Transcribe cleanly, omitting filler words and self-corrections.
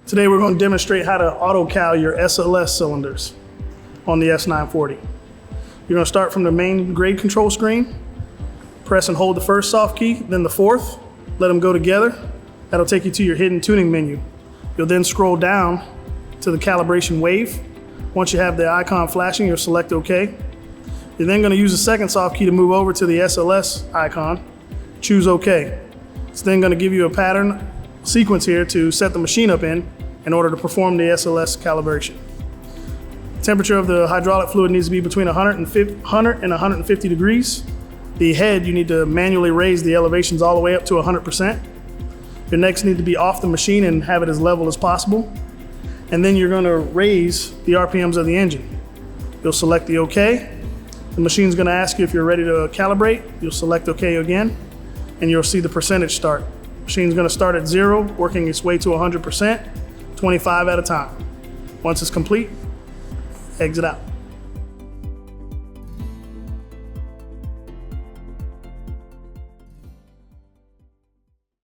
Today we're going to demonstrate how to auto-cal your SLS cylinders on the S-940. You're going to start from the main grade control screen, press and hold the first soft key, then the fourth, let them go together. That'll take you to your hidden tuning menu. You'll then scroll down to the calibration wave. Once you have the icon flashing, you'll select OK. You're then going to use the second soft key to move over to the SLS icon, choose OK. It's then going to give you a pattern sequence here to set the machine up in order to perform the SLS calibration. Temperature of the hydraulic fluid needs to be between 100 and 150 degrees. The head, you need to manually raise the elevations all the way up to 100%. Your necks need to be off the machine and have it as level as possible. And then you're going to raise the RPMs of the engine. You'll select the OK. The machine's going to ask you if you're ready to calibrate. You'll select OK again, and you'll see the percentage start. Machine's going to start at 0, working its way to 100%, 25 at a time. Once it's complete, exit out.